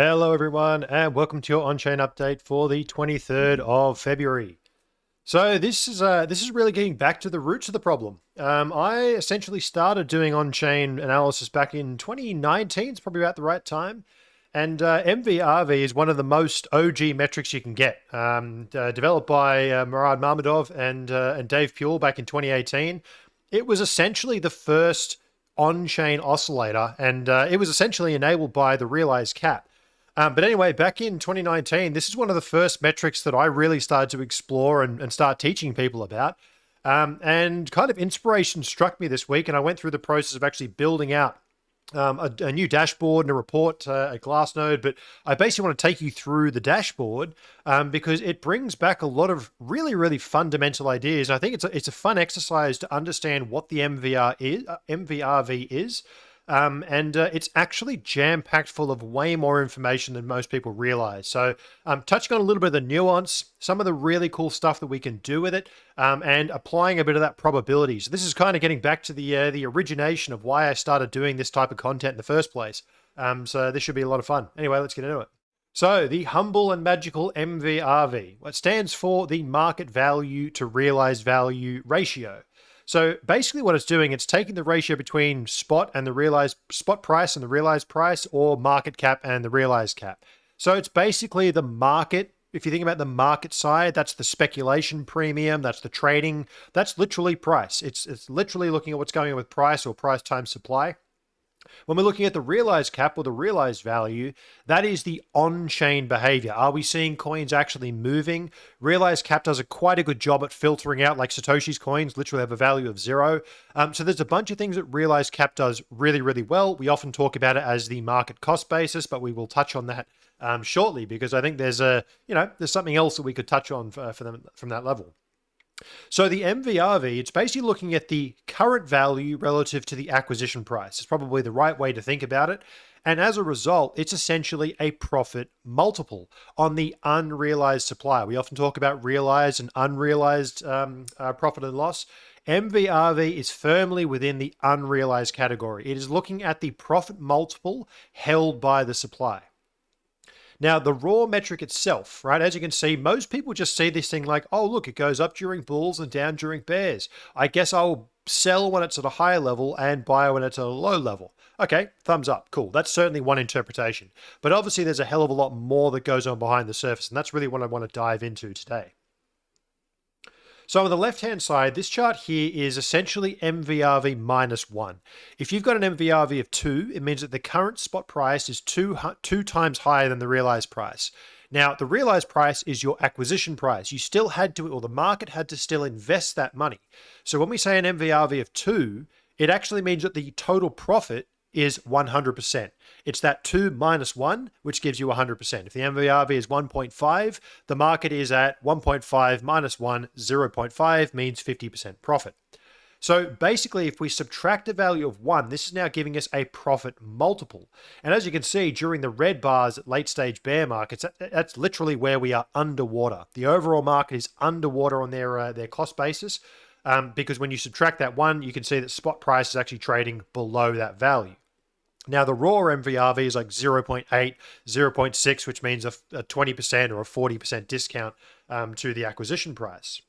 Hello everyone and welcome to your Onchain update for the 23rd of February. So this is really getting back to the roots of the problem. I essentially started doing on-chain analysis back in 2019. It's probably about the right time. And MVRV is one of the most OG metrics you can get. Developed by Murad Mammadov and Dave Puel back in 2018. It was essentially the first on-chain oscillator, and it was essentially enabled by the realized cap. But anyway, back in 2019, this is one of the first metrics that I really started to explore and start teaching people about. And kind of inspiration struck me this week, and I went through the process of actually building out a new dashboard and a report at Glassnode. But I basically want to take you through the dashboard because it brings back a lot of really, really fundamental ideas. And I think it's a fun exercise to understand what the MVRV is. It's actually jam-packed full of way more information than most people realize. So touching on a little bit of the nuance, some of the really cool stuff that we can do with it, and applying a bit of that probabilities. This is kind of getting back to the origination of why I started doing this type of content in the first place. So this should be a lot of fun. Anyway, let's get into it. So the humble and magical MVRV, what stands for the market value to realized value ratio. So basically what it's doing, it's taking the ratio between spot and the realized spot price and the realized price, or market cap and the realized cap. So it's basically the market. If you think about the market side, that's the speculation premium, that's the trading, that's literally price. It's literally looking at what's going on with price, or price times supply. When we're looking at the realized cap, or the realized value, that is the on-chain behavior. Are we seeing coins actually moving? Realized cap does quite a good job at filtering out, like Satoshi's coins literally have a value of 0. So there's a bunch of things that realized cap does really, really well. We often talk about it as the market cost basis, but we will touch on that shortly, because I think there's there's something else that we could touch on for them from that level. So the MVRV, it's basically looking at the current value relative to the acquisition price. It's probably the right way to think about it. And as a result, it's essentially a profit multiple on the unrealized supply. We often talk about realized and unrealized profit and loss. MVRV is firmly within the unrealized category. It is looking at the profit multiple held by the supply. Now, the raw metric itself, right, as you can see, most people just see this thing like, oh, look, it goes up during bulls and down during bears. I guess I'll sell when it's at a higher level and buy when it's at a low level. Okay, thumbs up, cool. That's certainly one interpretation. But obviously there's a hell of a lot more that goes on behind the surface, and that's really what I want to dive into today. So on the left-hand side, this chart here is essentially MVRV minus 1. If you've got an MVRV of 2, it means that the current spot price is two times higher than the realized price. Now, the realized price is your acquisition price. You still had to, or the market had to still invest that money. So when we say an MVRV of 2, it actually means that the total profit is 100%. It's that 2 minus 1, which gives you 100%. If the MVRV is 1.5, the market is at 1.5 minus 1, 0.5 means 50% profit. So basically, if we subtract a value of 1, this is now giving us a profit multiple. And as you can see, during the red bars at late stage bear markets, that's literally where we are underwater. The overall market is underwater on their cost basis. Because when you subtract that 1, you can see that spot price is actually trading below that value. Now, the raw MVRV is like 0.8, 0.6, which means a 20% or a 40% discount to the acquisition price.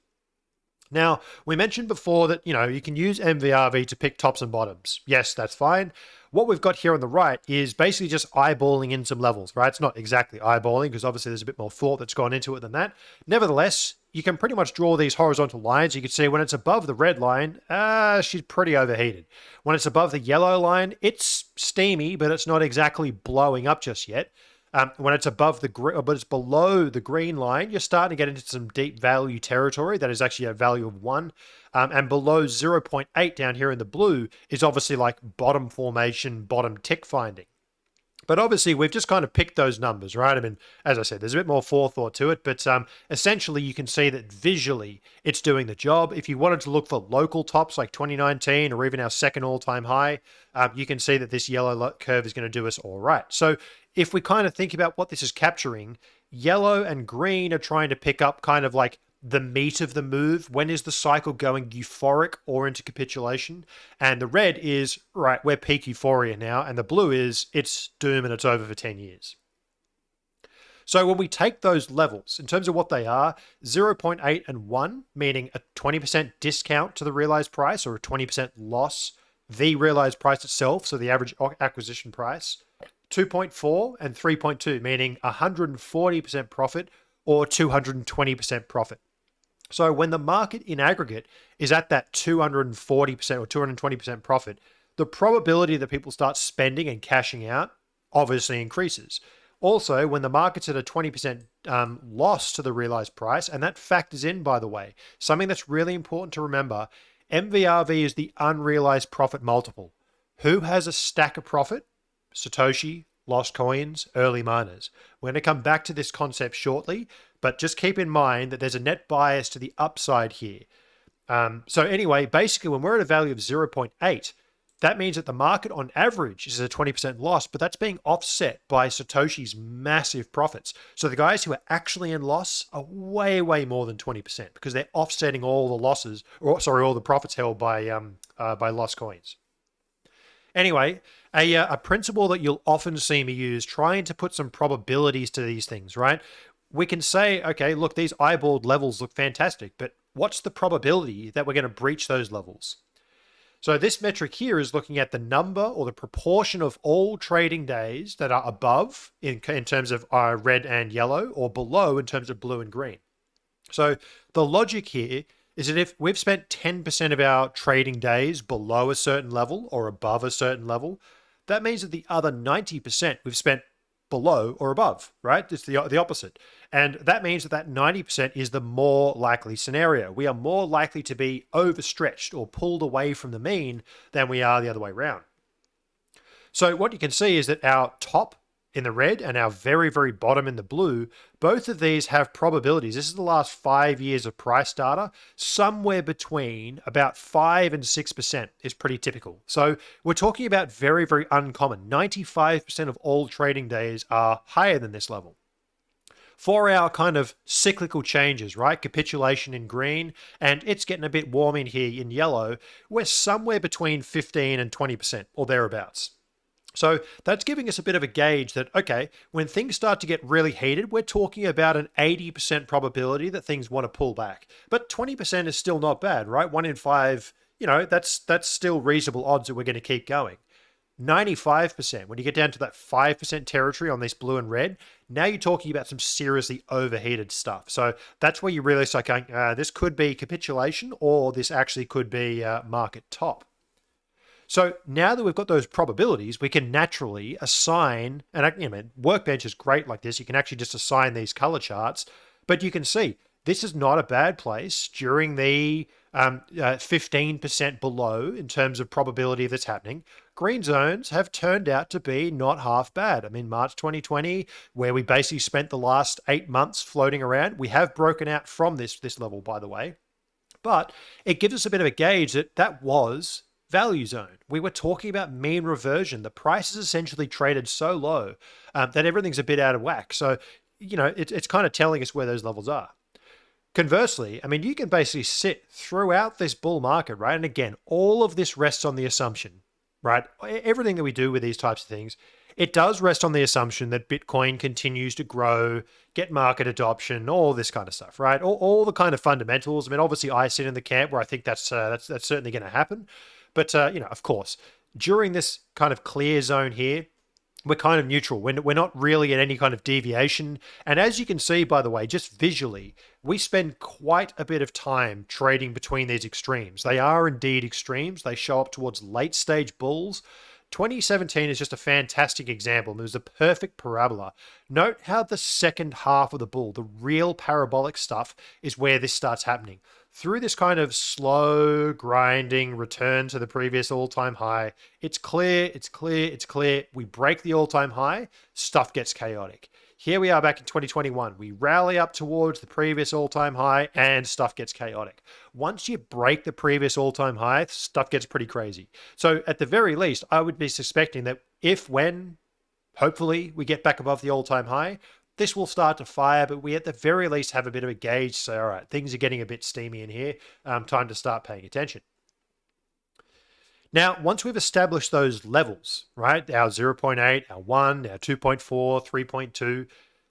Now, we mentioned before that, you can use MVRV to pick tops and bottoms. Yes, that's fine. What we've got here on the right is basically just eyeballing in some levels, right? It's not exactly eyeballing, because obviously there's a bit more thought that's gone into it than that. Nevertheless, you can pretty much draw these horizontal lines. You can see when it's above the red line, she's pretty overheated. When it's above the yellow line, it's steamy, but it's not exactly blowing up just yet. When it's above but it's below the green line, you're starting to get into some deep value territory. That is actually a value of 1. And below 0.8 down here in the blue is obviously like bottom formation, bottom tick finding. But obviously, we've just kind of picked those numbers, right? I mean, as I said, there's a bit more forethought to it, but essentially you can see that visually it's doing the job. If you wanted to look for local tops like 2019 or even our second all-time high, you can see that this yellow curve is going to do us all right. So if we kind of think about what this is capturing, yellow and green are trying to pick up kind of like the meat of the move. When is the cycle going euphoric or into capitulation? And the red is, right, we're peak euphoria now. And the blue is, it's doom and it's over for 10 years. So when we take those levels, in terms of what they are, 0.8 and 1, meaning a 20% discount to the realized price or a 20% loss, the realized price itself, so the average acquisition price, 2.4 and 3.2, meaning 140% profit or 220% profit. So when the market in aggregate is at that 240% or 220% profit, the probability that people start spending and cashing out obviously increases. Also, when the market's at a 20% loss to the realized price, and that factors in, by the way, something that's really important to remember, MVRV is the unrealized profit multiple. Who has a stack of profit? Satoshi, lost coins, early miners. We're going to come back to this concept shortly, but just keep in mind that there's a net bias to the upside here. So anyway, basically when we're at a value of 0.8, that means that the market on average is a 20% loss, but that's being offset by Satoshi's massive profits. So the guys who are actually in loss are way, way more than 20% because they're offsetting all the losses, or sorry, all the profits held by lost coins. Anyway, a principle that you'll often see me use, trying to put some probabilities to these things, right? We can say, okay, look, these eyeballed levels look fantastic, but what's the probability that we're going to breach those levels? So this metric here is looking at the number or the proportion of all trading days that are above in terms of red and yellow or below in terms of blue and green. So the logic here is that if we've spent 10% of our trading days below a certain level or above a certain level, that means that the other 90% we've spent below or above, right? It's the opposite. And that means that 90% is the more likely scenario. We are more likely to be overstretched or pulled away from the mean than we are the other way around. So what you can see is that our top in the red and our very, very bottom in the blue, both of these have probabilities. This is the last 5 years of price data. Somewhere between about 5 and 6% is pretty typical. So we're talking about very, very uncommon. 95% of all trading days are higher than this level. For our kind of cyclical changes, right? Capitulation in green, and it's getting a bit warm in here in yellow, we're somewhere between 15 and 20% or thereabouts. So that's giving us a bit of a gauge that, okay, when things start to get really heated, we're talking about an 80% probability that things want to pull back. But 20% is still not bad, right? 1 in 5, that's still reasonable odds that we're going to keep going. 95%, when you get down to that 5% territory on this blue and red, now you're talking about some seriously overheated stuff. So that's where you really start going, this could be capitulation or this actually could be market top. So now that we've got those probabilities, we can naturally assign, and Workbench is great like this. You can actually just assign these color charts, but you can see this is not a bad place during the 15% below in terms of probability of this happening. Green zones have turned out to be not half bad. I mean, March 2020, where we basically spent the last 8 months floating around, we have broken out from this level, by the way, but it gives us a bit of a gauge that was value zone. We were talking about mean reversion. The price is essentially traded so low that everything's a bit out of whack. So, it's kind of telling us where those levels are. Conversely, I mean, you can basically sit throughout this bull market, right? And again, all of this rests on the assumption, right? Everything that we do with these types of things, it does rest on the assumption that Bitcoin continues to grow, get market adoption, all this kind of stuff, right? All the kind of fundamentals. I mean, obviously, I sit in the camp where I think that's certainly going to happen. But, of course, during this kind of clear zone here, we're kind of neutral. We're not really at any kind of deviation. And as you can see, by the way, just visually, we spend quite a bit of time trading between these extremes. They are indeed extremes. They show up towards late stage bulls. 2017 is just a fantastic example. It was a perfect parabola. Note how the second half of the bull, the real parabolic stuff, is where this starts happening. Through this kind of slow grinding return to the previous all-time high, it's clear. We break the all-time high, stuff gets chaotic. Here we are back in 2021. We rally up towards the previous all-time high and stuff gets chaotic. Once you break the previous all-time high, stuff gets pretty crazy. So at the very least, I would be suspecting that when, hopefully, we get back above the all-time high, this will start to fire, but we at the very least have a bit of a gauge. So, all right, things are getting a bit steamy in here. Time to start paying attention. Now, once we've established those levels, right, our 0.8, our 1, our 2.4, 3.2,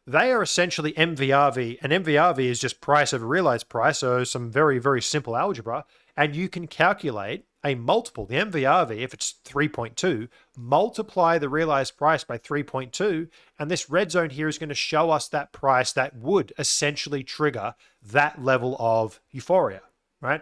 they are essentially MVRV, and MVRV is just price over realized price, so some very, very simple algebra, and you can calculate a multiple, the MVRV, if it's 3.2, multiply the realized price by 3.2, and this red zone here is going to show us that price that would essentially trigger that level of euphoria, right?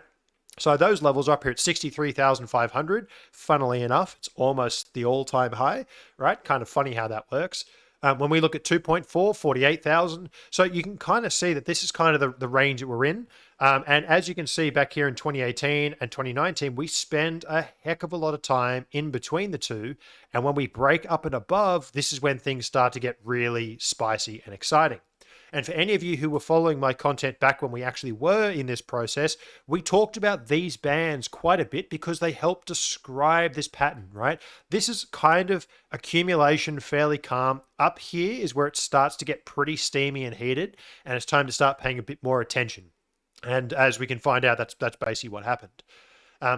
So those levels are up here at 63,500. Funnily enough, it's almost the all-time high, right? Kind of funny how that works. When we look at 2.4, 48,000. So you can kind of see that this is kind of the range that we're in. And as you can see back here in 2018 and 2019, we spend a heck of a lot of time in between the two. And when we break up and above, this is when things start to get really spicy and exciting. And for any of you who were following my content back when we actually were in this process, we talked about these bands quite a bit because they help describe this pattern, right? This is kind of accumulation, fairly calm. Up here is where it starts to get pretty steamy and heated, and it's time to start paying a bit more attention. And as we can find out, that's basically what happened.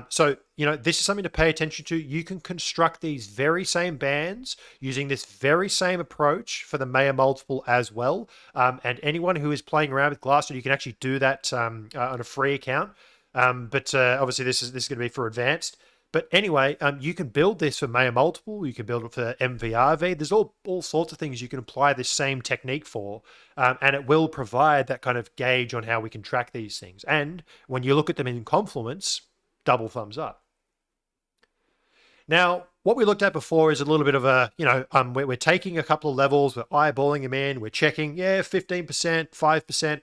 So, this is something to pay attention to. You can construct these very same bands using this very same approach for the Mayer multiple as well. And anyone who is playing around with Glassnode, you can actually do that on a free account. But obviously, this is going to be for advanced. But anyway, you can build this for Mayer multiple. You can build it for MVRV. There's all sorts of things you can apply this same technique for, and it will provide that kind of gauge on how we can track these things. And when you look at them in confluence, double thumbs up. Now, what we looked at before is a little bit of a, we're taking a couple of levels, we're eyeballing them in, we're checking, 15%, 5%.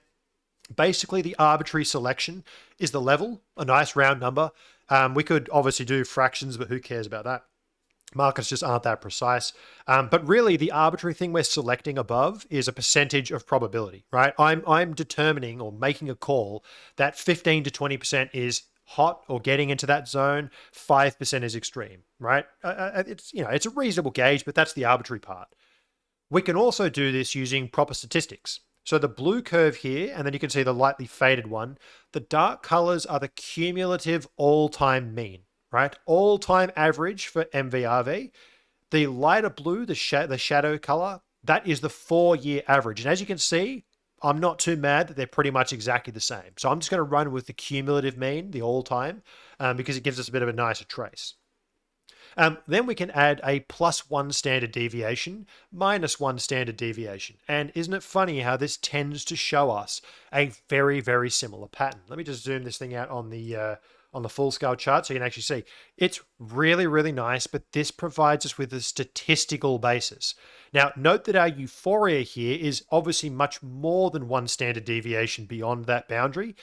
Basically, the arbitrary selection is the level, a nice round number. We could obviously do fractions, but who cares about that? Markets just aren't that precise. But really, the arbitrary thing we're selecting above is a percentage of probability, right? I'm determining or making a call that 15 to 20% is hot or getting into that zone, 5% is extreme, right? It's a reasonable gauge, but that's the arbitrary part. We can also do this using proper statistics. So the blue curve here, and then you can see the lightly faded one, the dark colors are the cumulative all-time mean, right? All-time average for MVRV. The lighter blue, the shadow color, that is the 4-year average. And as you can see, I'm not too mad that they're pretty much exactly the same. So I'm just going to run with the cumulative mean, the all-time, because it gives us a bit of a nicer trace. Then we can add a +1 standard deviation, -1 standard deviation. And isn't it funny how this tends to show us a very, very similar pattern? Let me just zoom this thing out on the full scale chart so you can actually see. It's really, really nice, but this provides us with a statistical basis. Now, note that our euphoria here is obviously much more than 1 standard deviation beyond that boundary.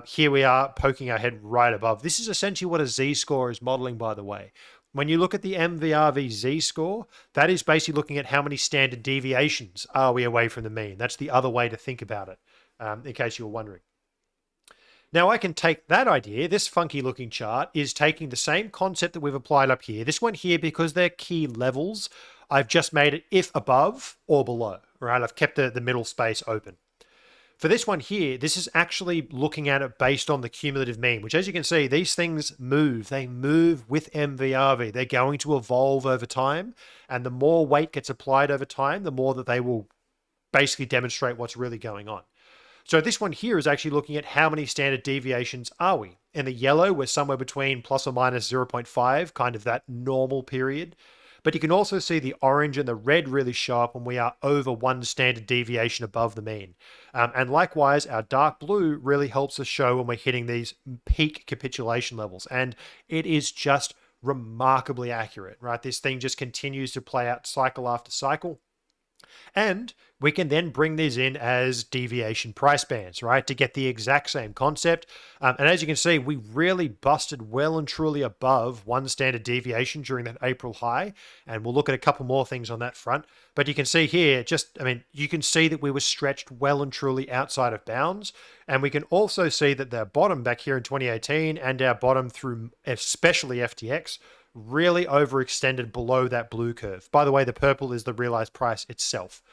Here we are poking our head right above. This is essentially what a z-score is modeling, by the way. When you look at the MVRV z-score, that is basically looking at how many standard deviations are we away from the mean. That's the other way to think about it, in case you were wondering. Now I can take that idea, this funky looking chart is taking the same concept that we've applied up here. This one here, because they're key levels, I've just made it if above or below, right? I've kept the middle space open. For this one here, this is actually looking at it based on the cumulative mean, which as you can see, these things move. They move with MVRV. They're going to evolve over time. And the more weight gets applied over time, the more that they will basically demonstrate what's really going on. So this one here is actually looking at how many standard deviations are we. In the yellow, we're somewhere between plus or minus 0.5, kind of that normal period. But you can also see the orange and the red really show up when we are over 1 standard deviation above the mean. And likewise, our dark blue really helps us show when we're hitting these peak capitulation levels. And it is just remarkably accurate, right? This thing just continues to play out cycle after cycle. And we can then bring these in as deviation price bands, right, to get the exact same concept. And as you can see, we really busted well and truly above 1 standard deviation during that April high. And we'll look at a couple more things on that front. But you can see here, you can see that we were stretched well and truly outside of bounds. And we can also see that the bottom back here in 2018 and our bottom through especially FTX really overextended below that blue curve. By the way, the purple is the realized price itself.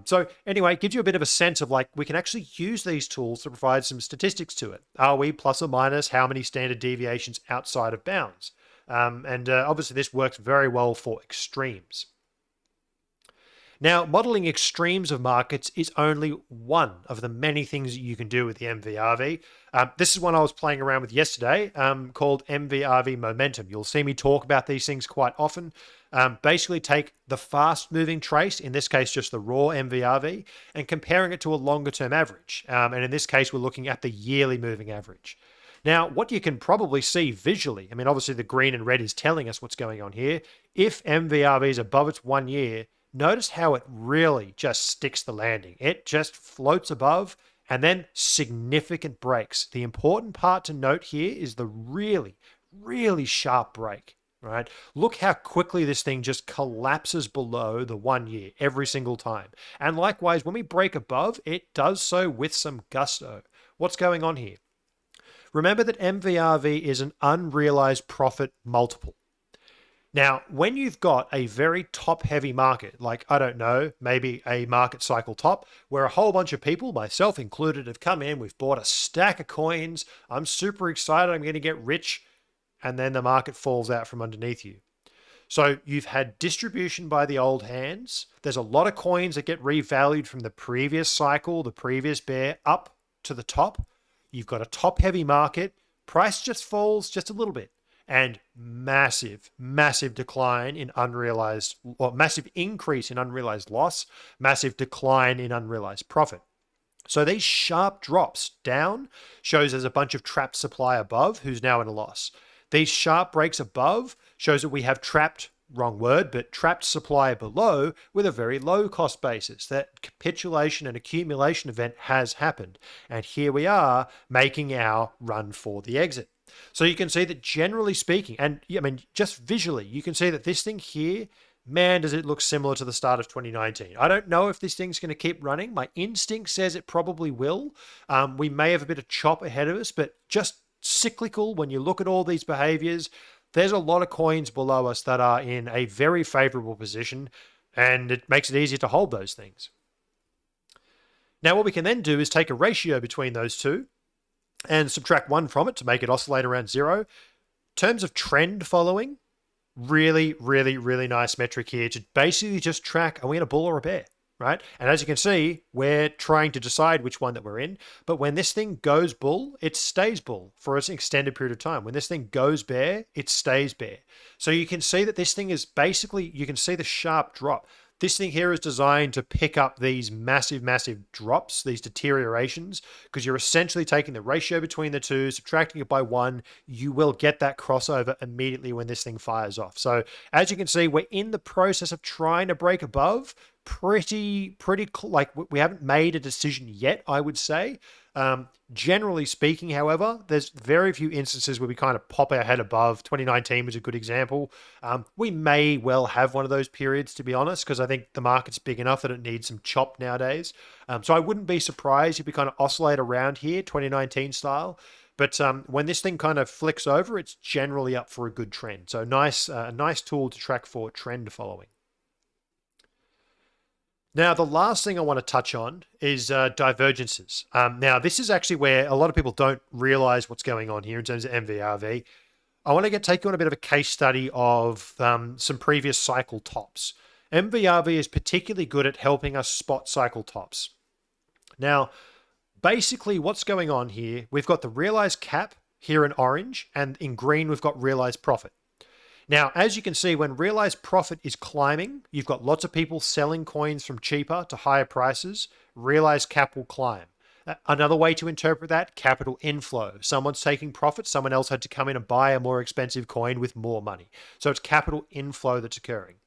So anyway, it gives you a bit of a sense of like, we can actually use these tools to provide some statistics to it. Are we plus or minus how many standard deviations outside of bounds? And obviously this works very well for extremes. Now, modeling extremes of markets is only one of the many things that you can do with the MVRV. This is one I was playing around with yesterday called MVRV Momentum. You'll see me talk about these things quite often. Basically take the fast moving trace, in this case just the raw MVRV, and comparing it to a longer term average. And in this case, we're looking at the yearly moving average. Now, what you can probably see visually, I mean, obviously the green and red is telling us what's going on here. If MVRV is above its 1 year, notice how it really just sticks the landing. It just floats above and then significant breaks. The important part to note here is the really, really sharp break, right? Look how quickly this thing just collapses below the 1 year every single time. And likewise, when we break above, it does so with some gusto. What's going on here? Remember that MVRV is an unrealized profit multiple. Now, when you've got a very top-heavy market, like, I don't know, maybe a market cycle top, where a whole bunch of people, myself included, have come in, we've bought a stack of coins, I'm super excited, I'm going to get rich, and then the market falls out from underneath you. So you've had distribution by the old hands. There's a lot of coins that get revalued from the previous cycle, the previous bear, up to the top. You've got a top-heavy market. Price just falls just a little bit. And massive, massive decline in unrealized, or massive increase in unrealized loss, massive decline in unrealized profit. So these sharp drops down shows there's a bunch of trapped supply above who's now in a loss. These sharp breaks above shows that we have trapped, wrong word, but trapped supply below with a very low cost basis. That capitulation and accumulation event has happened. And here we are making our run for the exit. So you can see that generally speaking, and I mean, just visually, you can see that this thing here, man, does it look similar to the start of 2019. I don't know if this thing's going to keep running. My instinct says it probably will. We may have a bit of chop ahead of us, but just cyclical, when you look at all these behaviors, there's a lot of coins below us that are in a very favorable position, and it makes it easier to hold those things. Now, what we can then do is take a ratio between those two and subtract 1 from it to make it oscillate around 0. In terms of trend following, really, really, really nice metric here to basically just track, are we in a bull or a bear, right? And as you can see, we're trying to decide which one that we're in. But when this thing goes bull, it stays bull for an extended period of time. When this thing goes bear, it stays bear. So you can see that this thing is basically, you can see the sharp drop. This thing here is designed to pick up these massive, massive drops, these deteriorations, because you're essentially taking the ratio between the two, subtracting it by 1. You will get that crossover immediately when this thing fires off. So as you can see, we're in the process of trying to break above. Like we haven't made a decision yet, I would say. Generally speaking, however, there's very few instances where we kind of pop our head above. 2019 was a good example. We may well have one of those periods, to be honest, because I think the market's big enough that it needs some chop nowadays. So I wouldn't be surprised if we kind of oscillate around here, 2019 style. But when this thing kind of flicks over, it's generally up for a good trend. So nice tool to track for trend following. Now, the last thing I want to touch on is divergences. Now, this is actually where a lot of people don't realize what's going on here in terms of MVRV. I want to take you on a bit of a case study of some previous cycle tops. MVRV is particularly good at helping us spot cycle tops. Now, basically what's going on here, we've got the realized cap here in orange, and in green, we've got realized profit. Now, as you can see, when realized profit is climbing, you've got lots of people selling coins from cheaper to higher prices. Realized cap will climb. Another way to interpret that, capital inflow. Someone's taking profit, someone else had to come in and buy a more expensive coin with more money. So it's capital inflow that's occurring.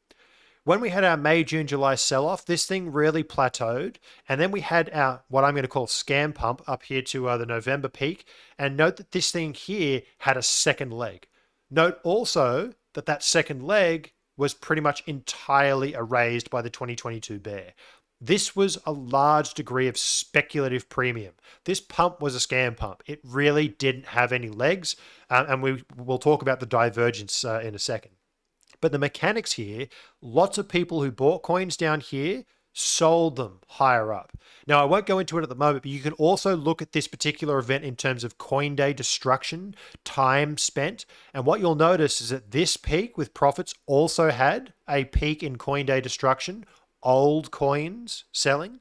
When we had our May, June, July sell-off, this thing really plateaued. And then we had our, what I'm going to call scam pump up here to the November peak. And note that this thing here had a second leg. Note also that that second leg was pretty much entirely erased by the 2022 bear. This was a large degree of speculative premium. This pump was a scam pump. It really didn't have any legs, and we'll talk about the divergence in a second. But the mechanics here, lots of people who bought coins down here sold them higher up. Now, I won't go into it at the moment, but you can also look at this particular event in terms of coin day destruction, time spent. And what you'll notice is that this peak with profits also had a peak in coin day destruction old coins selling.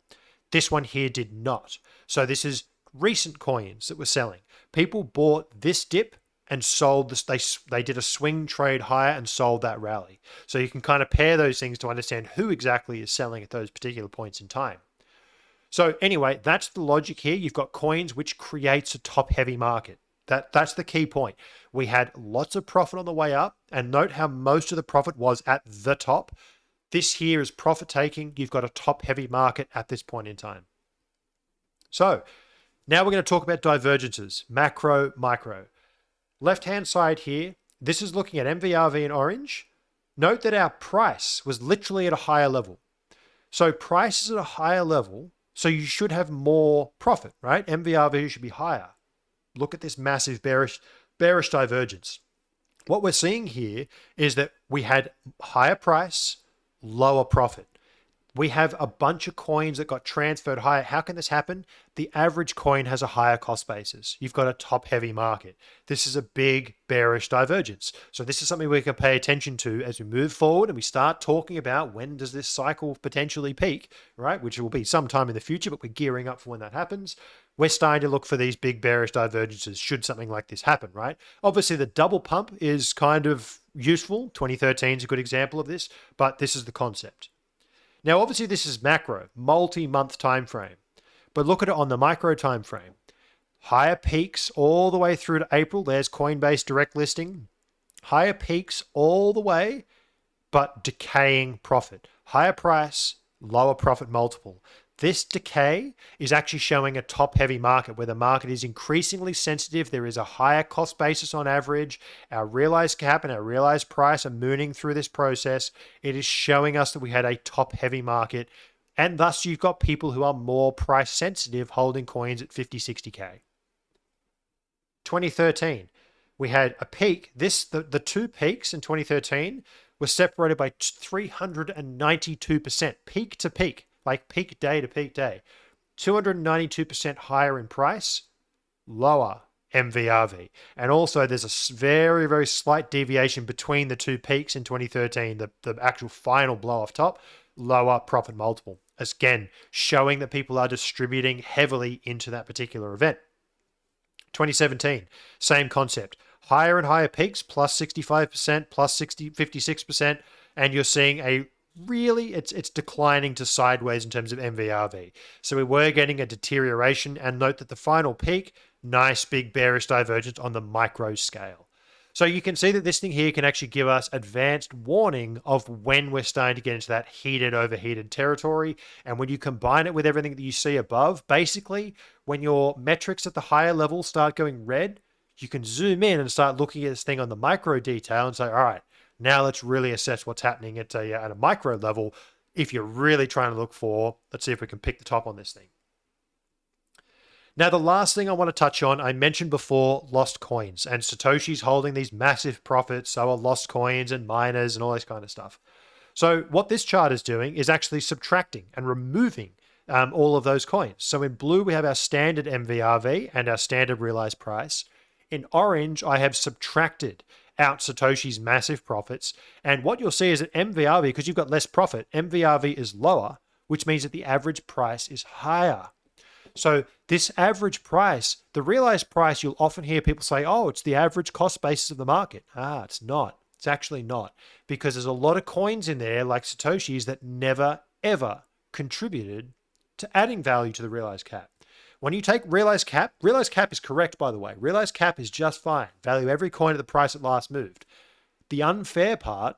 This one here did not. So this is recent coins that were selling. People bought this dip and sold this. They did a swing trade higher and sold that rally. So you can kind of pair those things to understand who exactly is selling at those particular points in time. So anyway, that's the logic here. You've got coins, which creates a top-heavy market. That's the key point. We had lots of profit on the way up, and note how most of the profit was at the top. This here is profit taking. You've got a top-heavy market at this point in time. So now we're going to talk about divergences, macro, micro. Left-hand side here, this is looking at MVRV in orange. Note that our price was literally at a higher level. So price is at a higher level, so you should have more profit, right? MVRV should be higher. Look at this massive bearish divergence. What we're seeing here is that we had higher price, lower profit. We have a bunch of coins that got transferred higher. How can this happen? The average coin has a higher cost basis. You've got a top-heavy market. This is a big bearish divergence. So this is something we can pay attention to as we move forward and we start talking about when does this cycle potentially peak, right? Which will be sometime in the future, but we're gearing up for when that happens. We're starting to look for these big bearish divergences should something like this happen, right? Obviously, the double pump is kind of useful. 2013 is a good example of this, but this is the concept. Now, obviously, this is macro, multi-month time frame, but look at it on the micro time frame. Higher peaks all the way through to April. There's Coinbase direct listing. Higher peaks all the way, but decaying profit. Higher price, lower profit multiple. This decay is actually showing a top-heavy market where the market is increasingly sensitive. There is a higher cost basis on average. Our realized cap and our realized price are mooning through this process. It is showing us that we had a top-heavy market, and thus you've got people who are more price sensitive holding coins at 50, 60K. 2013, we had a peak. The two peaks in 2013 were separated by 392%, peak to peak. Like peak day to peak day, 292% higher in price, lower MVRV. And also there's a very, very slight deviation between the two peaks in 2013, the actual final blow off top, lower profit multiple. Again, showing that people are distributing heavily into that particular event. 2017, same concept. Higher and higher peaks, plus 65%, plus 56%, and you're seeing a really, it's declining to sideways in terms of MVRV. So we were getting a deterioration, and note that the final peak, nice big bearish divergence on the micro scale. So you can see that this thing here can actually give us advanced warning of when we're starting to get into that heated, overheated territory. And when you combine it with everything that you see above, basically, when your metrics at the higher level start going red, you can zoom in and start looking at this thing on the micro detail and say, all right, now let's really assess what's happening at a micro level if you're really trying to look for, let's see if we can pick the top on this thing. Now, the last thing I want to touch on, I mentioned before, lost coins, and Satoshi's holding these massive profits, so are lost coins and miners and all this kind of stuff. So what this chart is doing is actually subtracting and removing all of those coins. So in blue, we have our standard MVRV and our standard realized price. In orange, I have subtracted out Satoshi's massive profits. And what you'll see is that MVRV, because you've got less profit, MVRV is lower, which means that the average price is higher. So this average price, the realized price, you'll often hear people say, oh, it's the average cost basis of the market. It's not. It's actually not, because there's a lot of coins in there like Satoshi's that never, ever contributed to adding value to the realized cap. When you take realized cap is correct, by the way. Realized cap is just fine. Value every coin at the price it last moved. The unfair part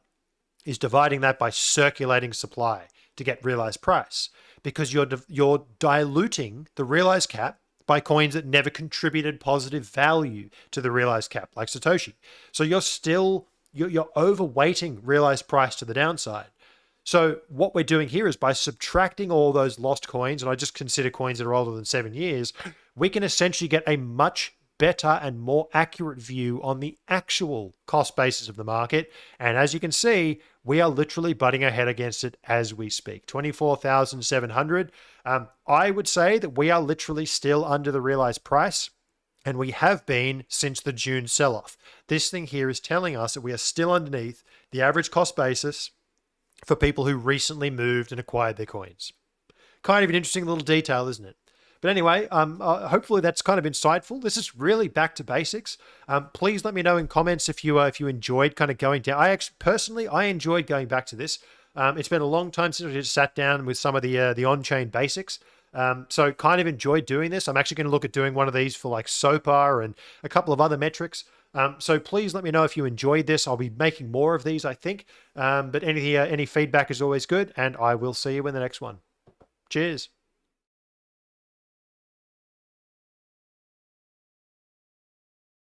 is dividing that by circulating supply to get realized price, because you're diluting the realized cap by coins that never contributed positive value to the realized cap, like Satoshi. So you're overweighting realized price to the downside. So what we're doing here is by subtracting all those lost coins, and I just consider coins that are older than 7 years, we can essentially get a much better and more accurate view on the actual cost basis of the market. And as you can see, we are literally butting our head against it as we speak. 24,700. I would say that we are literally still under the realized price, and we have been since the June sell-off. This thing here is telling us that we are still underneath the average cost basis for people who recently moved and acquired their coins. Kind of an interesting little detail, isn't it? But anyway, hopefully that's kind of insightful. This is really back to basics. Please let me know in comments if you enjoyed kind of going down. I enjoyed going back to this. It's been a long time since I just sat down with some of the on-chain basics. So kind of enjoyed doing this. I'm actually going to look at doing one of these for like SOPR and a couple of other metrics. So please let me know if you enjoyed this. I'll be making more of these, I think. But any feedback is always good, and I will see you in the next one. Cheers.